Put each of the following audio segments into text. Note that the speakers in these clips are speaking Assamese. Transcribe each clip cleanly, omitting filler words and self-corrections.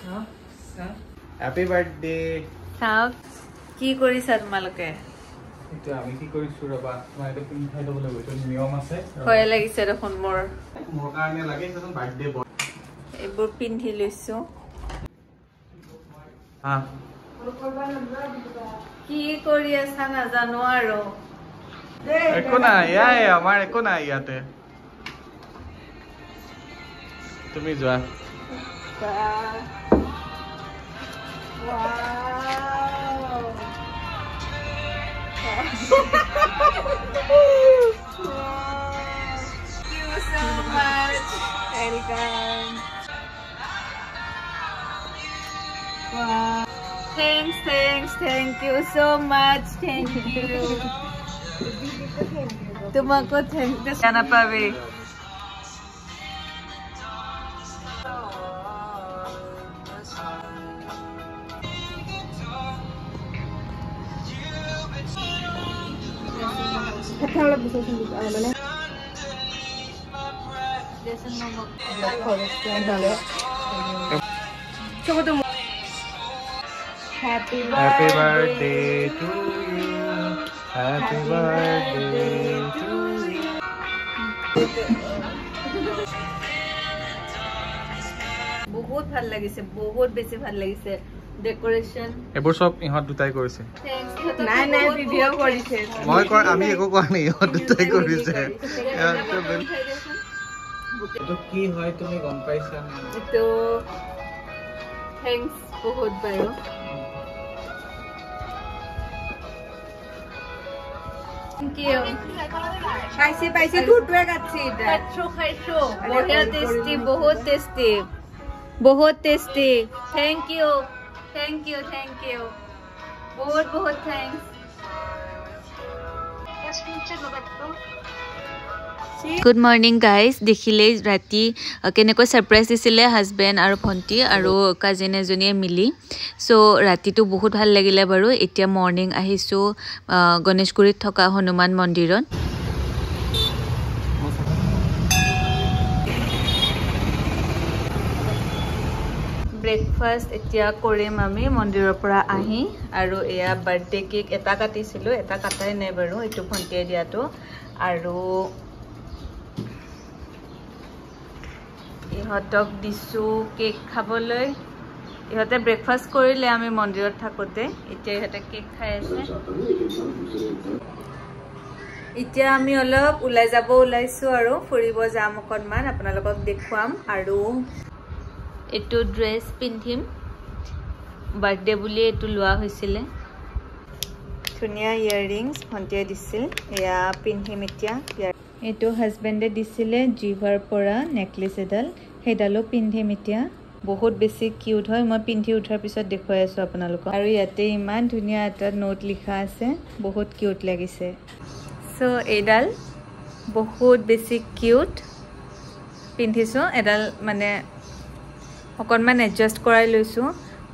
Happy birthday. Sab ki korisa tumaloke? Itu ami ki korisu raba tuma eta pin khai dobole goito niyom ase. Hoy lagise dekhon mor karone lage ton birthday boy. Ebor pinthi loiso. Ha. Ki kori asa na jano aro. Eko na yae amar eko na iate. Tumi joa. Wow. Thank you so much. Welcome. Wow. Thank you so much. Thank you. Tumako thank you. Kana pabe. Kalau bisa sendiri mana? Jason momo. Coba tuh. Happy birthday to you. Happy birthday to you. बहुत ভাল লাগিছে বহুত বেছি ভাল লাগিছে ডেকোরেশন এবোৰ সব ইহত দুটাই কৰিছে নাই ভিডিও কৰিছে মই কৰ আমি একো কোৱা নাই ইহত দুটাই কৰিছে এটো কি হয় তুমি গম পাইছা না এটো থ্যাঙ্কস বহুত বাৰো থ্যাংক ইউ পাইছে দুটোৱে কাটছি এটা খাইছো বহুত টেস্টি থ্যাংক ইউ বহুত থ্যাঙ্কস Good morning guys দেখিলে ৰাতি কেনেকৈ সাৰপ্ৰাইজ দিছিলে হাজবেন্ড আৰু ভন্টি আৰু কাজিন এজনীয়ে মিলি সো ৰাতিটো বহুত ভাল লাগিলে বাৰু এতিয়া মৰ্নিং আহিছো গণেশগুৰিত থকা হনুমান মন্দিৰত ব্ৰেকফাষ্ট এতিয়া কৰিম আমি মন্দিৰৰ পৰা আহি আৰু এয়া বাৰ্থডে কেক এটা কাটিছিলো এটা কাটাই নাই বাৰু এটো ভন্টিয়ে দিয়াটো আৰু ইহতক দিছো কেক খাবলৈ ইহতে ব্ৰেকফাষ্ট কৰিলে আমি মন্দিৰত থাকোতে এতিয়া ইহতে কেক খাই আছে এতিয়া আমি অলপ উলাই যাব উলাইছো আৰু ফুৰিব যাম অকনমান আপোনালোকক দেখুৱাম আৰু এটো ড্ৰেছ পিন্ধিম বাৰ্থডে বুলি এটো লোৱা হৈছিলে ধুনিয়া ইয়াৰিংস ভন্টিয়ে দিছিল এয়া পিন্ধিম এতিয়া এটো হাজবেন্ডে দিছিলে জিভাৰ পৰা নেকলেস এডাল হেডালো পিন্ধিম এতিয়া বহুত বেছি কিউট হয় মই পিন্ধি উঠাৰ পিছত দেখুৱাই আছো আপোনালোকক আৰু ইয়াতে ইমান ধুনিয়া এটা নোট লিখা আছে বহুত কিউট লাগিছে সো এডাল বহুত বেছি কিউট পিন্ধিছো এডাল মানে অকনমান এডজাস্ট কৰাই লৈছো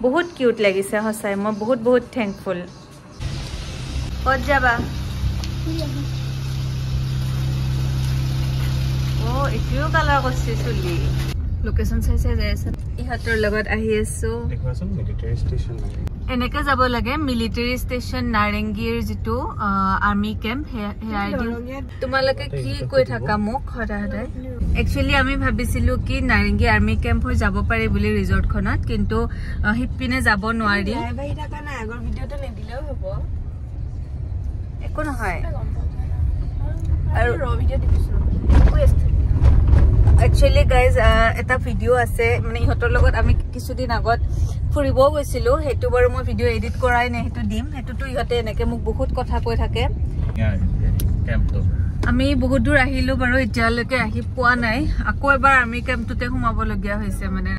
বহুত কিউট লাগিছে হসাই মই বহুত থ্যাঙ্কফুল কত যাবা ও ইটিও কালাৰ কৰিছে চুলি লোকেশন চাইছে যাই আছে ইহতৰ লগত আহি আছো দেখুৱাচোন মিলিটাৰী ষ্টেচন এনেকে যাব লাগে মিলিটাৰী ষ্টেচন নাৰেংগীৰ যেটো আৰ্মি কেম্প হেয়াইদি তোমালোকে কি কৈ থাকা মোক হঠাতে একচুয়ালি আমি ভাবিছিলো কি নাৰেংগী আৰ্মি কেম্প হৈ যাব পাৰি বুলি ৰিজৰ্ট খনত কিন্তু হিপিনে যাব নোৱাৰি ভাই থাকা না আগৰ ভিডিওটো নেদিলেও হ'ব একো নহয় আৰু ৰ ভিডিও দিছো Actually guys এটা ভিডিও আছে মানে ইহতৰ লগত আমি কিছুদিন আগত ফুৰিব গৈছিলো হেতু বাৰু মই ভিডিও এডিট কৰাই নাই হেতু দিম হেতুটো ইহতে এনেকে মোক বহুত কথা কৈ থাকে কেম্পটো আমি বহুত দূৰ আহিলো বাৰু এতিয়ালৈকে আহি পোৱা নাই আকৌ এবাৰ আৰ্মি কেম্পটোতে সোমাব লগিয়া হৈছে মানে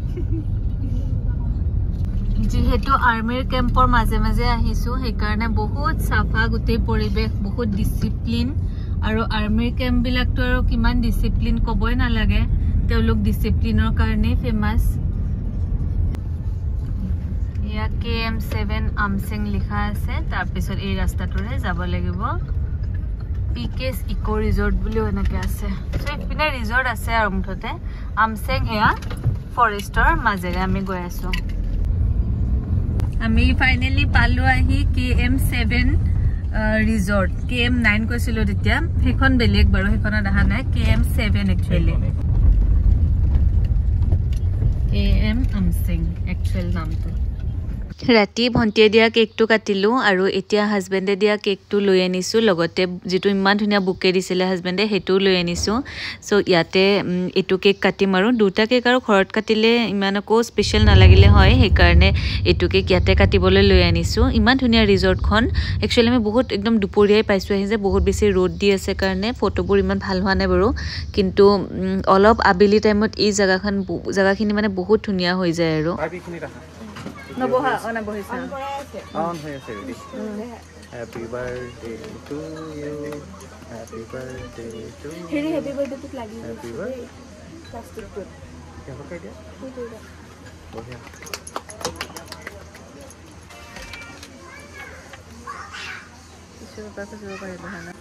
যেহেতু আৰ্মিৰ কেম্পৰ মাজে মাজে আহিছো সেই কাৰণে বহুত সাফা গুটেই পৰিবেশ বহুত ডিসিপ্লিন আৰু আৰ্মিৰ কেম্প বিলাকটো আৰু কিমান ডিসিপ্লিন কবই না লাগে তেওঁলোক ডিসিপ্লিনৰ কাৰণে ফেমাস ইয়া KM7 আমসিং লিখা আছে তাৰ পিছত এই ৰাস্তাটোৰে যাব লাগিব PK's ইকো ৰিজৰ্ট বুলিও এনেকে আছে সো ইপিনে ৰিজৰ্ট আছে আৰু মুঠতে আমসিং হেয়া ফৰেষ্টৰ মাজেৰে আমি গৈ আছো আমি ফাইনেলি পালো আহি KM7 ৰিজৰ্ট KM9 কৈছিলো তেতিয়া সেইখন বেলেগ বাৰু সেইখনত আহা নাই KM7 একচুয়ালি AM আমসিং একচুয়াল নামটো ৰাতি ভন্টিয়ে দিয়া কেকটো কাটিলো আৰু এতিয়া হাজবেণ্ডে দিয়া কেকটো লৈ আনিছো লগতে যেটো ইমান ধুনিয়া বুকে দিছিলে হাজবেণ্ডে হেটো লৈ আনিছো সো ইয়াতে এটো কেক কাটিম আৰু দুটা কেক আৰু ঘৰত কাটিলে ইমানকো স্পেশাল নালাগিলে হয় সেই কাৰণে এটো কেক ইয়াতে কাটিবলৈ লৈ আনিছো ইমান ধুনিয়া ৰিজৰ্টখন একচুয়ালি আমি বহুত একদম দুপৰীয়াই পাইছো আহি যে বহুত বেছি ৰ'দ দি আছে কাৰণে ফটোবোৰ ইমান ভাল হোৱা নাই বাৰু কিন্তু অলপ আবেলি টাইমত এই জায়গাখিনি মানে বহুত ধুনিয়া হৈ যায় আৰু নবহা অনা বহিছা অন হৈ আছে ready happy birthday to you happy birthday to Harry happy birthday to লাগি হ্যাপি বাৰ্থডে প্লাষ্টিক টু क्या पकड़ दिया बढ़िया इसको पास से ऊपर है ना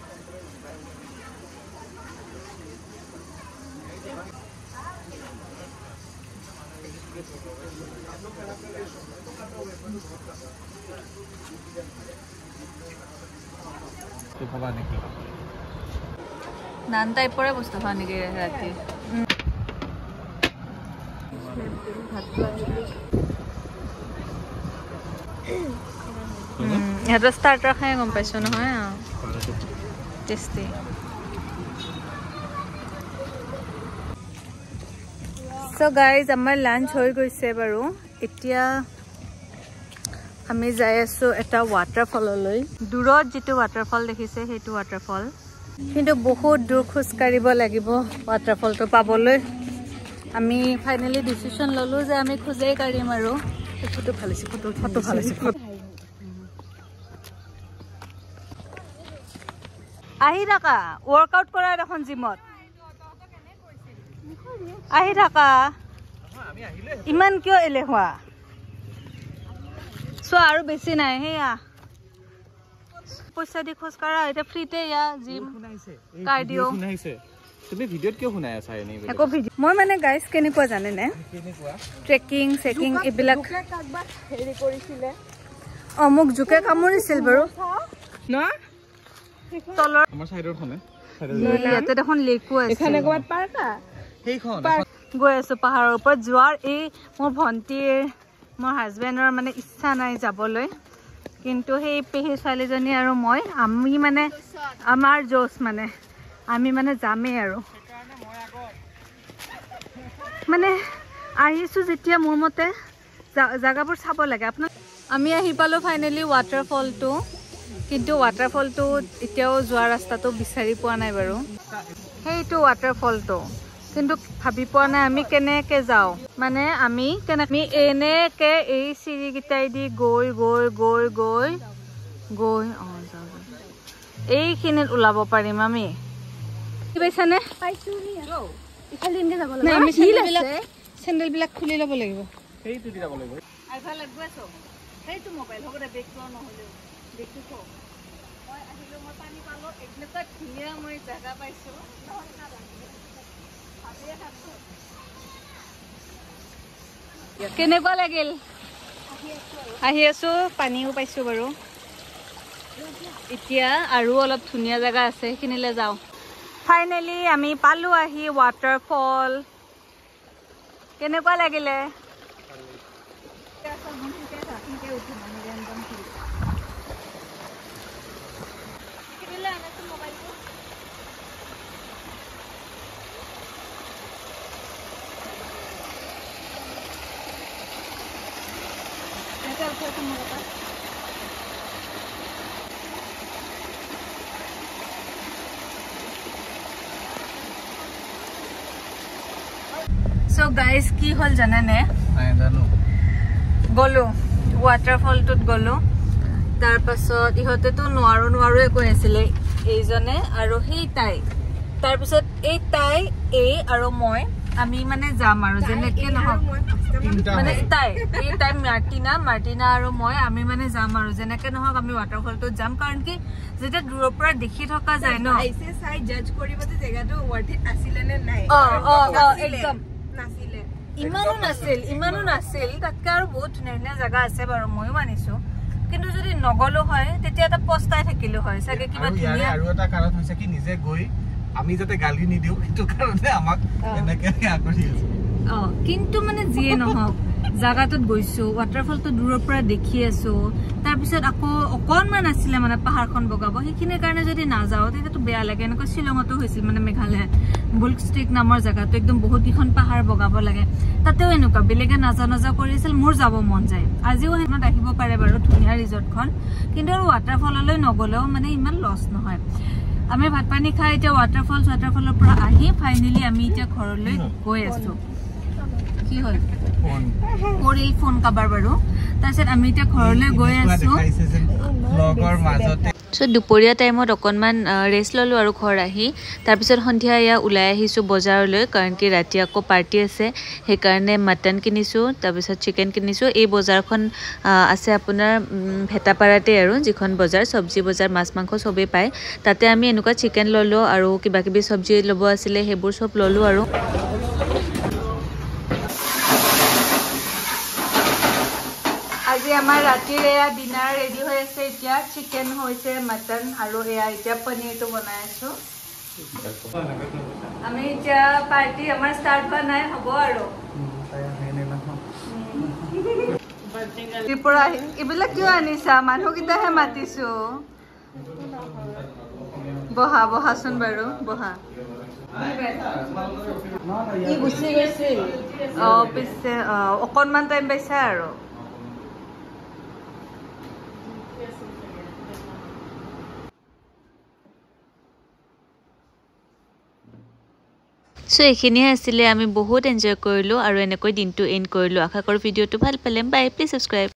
तो खबा नहीं नान टाइप पर बस्तु खाने के राती এটা স্টার্টার খাই গম পাইছো নহয় টেস্টি সো গাইজ আমাৰ লাঞ্চ হৈ গৈছে বাৰু এতিয়া আমি যাই আছো এটা ওয়াটাৰফললৈ দূৰত যেটো ওয়াটাৰফল দেখিছে হেতু ওয়াটাৰফল কিন্তু বহুত দূৰ খোজ কাঢ়িব লাগিব ওয়াটাৰফলটো পাবলৈ আমি ফাইনালি ডিসিশন ললো যে আমি খুজেই কাঢ়িম আৰু ফটো ভাল আছে ফটো ভাল আছে আহি থাকা ওয়াৰ্কআউট কৰা এখন জিমত আহি থাকা ইমান কিয় এলেহুৱা সো আৰু বেছি নাই হেয়া পইচা দি খোজ কাঢ়া এটা ফ্ৰীতে ইয়া জিম কাৰ্ডিও শুনাইছে তুমি ভিডিওত কিয় শুনাই আছা এনে একো ভিডিও মই মানে গাইস কেনেকুৱা জানে নে ট্ৰেকিং সেকিং এবিলাক কাকবা হেৰি কৰিছিলে অমুক জুকে কামুৰিছিল বাৰু না তলৰ আমাৰ সাইডৰ খনে ইয়াতে দেখোন লেকো আছে এখানে কোৱাত পাৰকা সেইখন গৈ আছো পাহাৰৰ ওপৰত যোৱাৰ এই মোৰ ভন্টিৰ মোৰ হাজবেণ্ডৰ মানে ইচ্ছা নাই যাবলৈ কিন্তু সেই পেহী ছোৱালীজনী আৰু মই আমি মানে আমাৰ জোছ মানে আমি মানে যামেই আৰু মানে আহিছো যেতিয়া মোৰ মতে জায়গাবোৰ চাব লাগে আপোনাক আমি আহি পালো ফাইনেলি ওয়াটাৰফলটো কিন্তু ওয়াটাৰফলটো এতিয়াও যোৱা ৰাস্তাটো বিচাৰি পোৱা নাই বাৰু সেইটো ওয়াটাৰফলটো কিন্তু ভাবি পোৱা নাই আমি কেনেকে যাওঁ মানে আমি এনেকে এই চিৰি গিটাই দি গৈ গৈ গৈ গৈ গৈ এইখিনিত ওলাব পাৰিম আমি কি পাইছানে পাইছো ইফালে ইনকে যাব নাই আমি চেন্ডেল বিলাক খুলি ল'ব লাগিব সেইটো দি যাব লাগিব আইফা লাগব আছো সেইটো মোবাইল হবৰে বেকটো নহলে দেখি কো মই আহিলো মই পানী পালো একনেটা ধুনীয়া মই জায়গা পাইছো কেনেকুৱা লাগিল আহি আছো পানীও পাইছো বাৰু এতিয়া আৰু অলপ ধুনীয়া জায়গা আছে সেইখিনিলে যাও ফাইনেলি আমি পালো আহি ওয়াটাৰফল কেনেকুৱা লাগিলে So guys, কি হল জানেনে জানো গলো ওয়াটাৰফলটোত গলো তাৰ পাছত ইহতেতো নোৱাৰো কৈ আছিলে এইজনে আৰু সেই তাই তাৰ পাছত এই তাই এই আৰু মই আমি মানে যাম আৰু যেনেকে নহক মানে তাই মাৰ্টিনা আৰু মই আমি মানে যাম আৰু যেনেকে নহক আমি ওয়াটাৰফলটোত যাম কাৰণ কি যেতিয়া দূৰৰ পৰা দেখি থকা যায় ন আইছে চাই জাজ কৰিব যে জায়গাটো ওয়াৰ্থ ইট আছিল নে নাই একদম নাছিলে ইমানো নাছিল তাতকে আৰু বহুত ধুনীয়া ধুনীয়া জায়গা আছে বাৰু ময়ো মানিছো কিন্তু যদি নগলো হয় তেতিয়া এটা পস্তাই থাকিলো হয় চাগে কিবা ধুনীয়া আৰু এটা কাৰণ হৈছে কি নিজে গৈ আমি যাতে গালি নিদিও সেইটো কাৰণে আমাক এনেকে আকৰি আছে কিন্তু মানে যিয়ে নহওক জাগাটোত গৈছো ৱাটাৰফলটো দূৰৰ পৰা দেখি আছো তাৰ পিছত আকৌ অকনমান আছিলে মানে পাহাৰখন বগাব সেইখিনিৰ কাৰণে যদি নাযাও তেতিয়াতো বেয়া লাগে এনেকৈ শ্বিলঙতো হৈছিল মানে মেঘালয় বুলকষ্টিক নামৰ জাগাটো একদম বহুত কেইখন পাহাৰ বগাব লাগে তাতেও এনেকুৱা বেলেগে নাজা কৰি আছিল মোৰ যাব মন যায় আজিও হেনত আহিব পাৰে বাৰু ধুনীয়া ৰিজৰ্টখন কিন্তু আৰু ৱাটাৰফললৈ নগলেও মানে ইমান লছ নহয় আমি ভাত পানী খাই এতিয়া ৱাটাৰফলৰ পৰা আহি ফাইনেলি আমি এতিয়া ঘৰলৈ গৈ আছো কি হল পৰিল ফোন কাবাৰ বাৰু তাৰপিছত আমি এতিয়া ঘৰলৈ গৈ আছো ব্লগৰ মাজতে সো দুপৰীয়া টাইমত অকনমান ৰেষ্ট ললো আৰু ঘৰ আহি তাৰপিছত সন্ধিয়া ইয়া ওলাই আহিছো বজাৰলৈ কাৰণ কি ৰাতি আকৌ পাৰ্টি আছে সেইকাৰণে মটন কিনিছো তাৰপিছত চিকেন কিনিছো এই বজাৰখন আছে আপোনাৰ ভেটাপাৰাতে আৰু যিখন বজাৰ সবজি বজাৰ মাছ মাংস সবেই পায় তাতে আমি এনেকুৱা চিকেন ললো আৰু কিবা কিবি সবজি লব আছিলে হেবোৰ সব ললো আৰু আজি আমাৰ ৰাতিৰ এয়া ডিনাৰ ৰেডি হৈ আছে এতিয়া চিকেন হৈছে মটন আৰু এয়া এতিয়া পনীৰটো বনাই আছো আমি এতিয়া পাৰ্টি আমাৰ ষ্টাৰ্ট হোৱা নাই হ'ব আৰু ত্ৰিপুৰা এইবিলাক কিয় আনিছা মানুহকেইটাহে মাতিছো বহাচোন বাৰু বহা পিছে অকনমান টাইম পাইছা আৰু সো এইখিনিয়ে আছিলে আমি বহুত এনজয় কৰিলো আৰু এনেকৈ দিনটো এণ্ড কৰিলো আশা কৰো ভিডিঅ'টো ভাল পালে বাই প্লিজ সাবস্ক্ৰাইব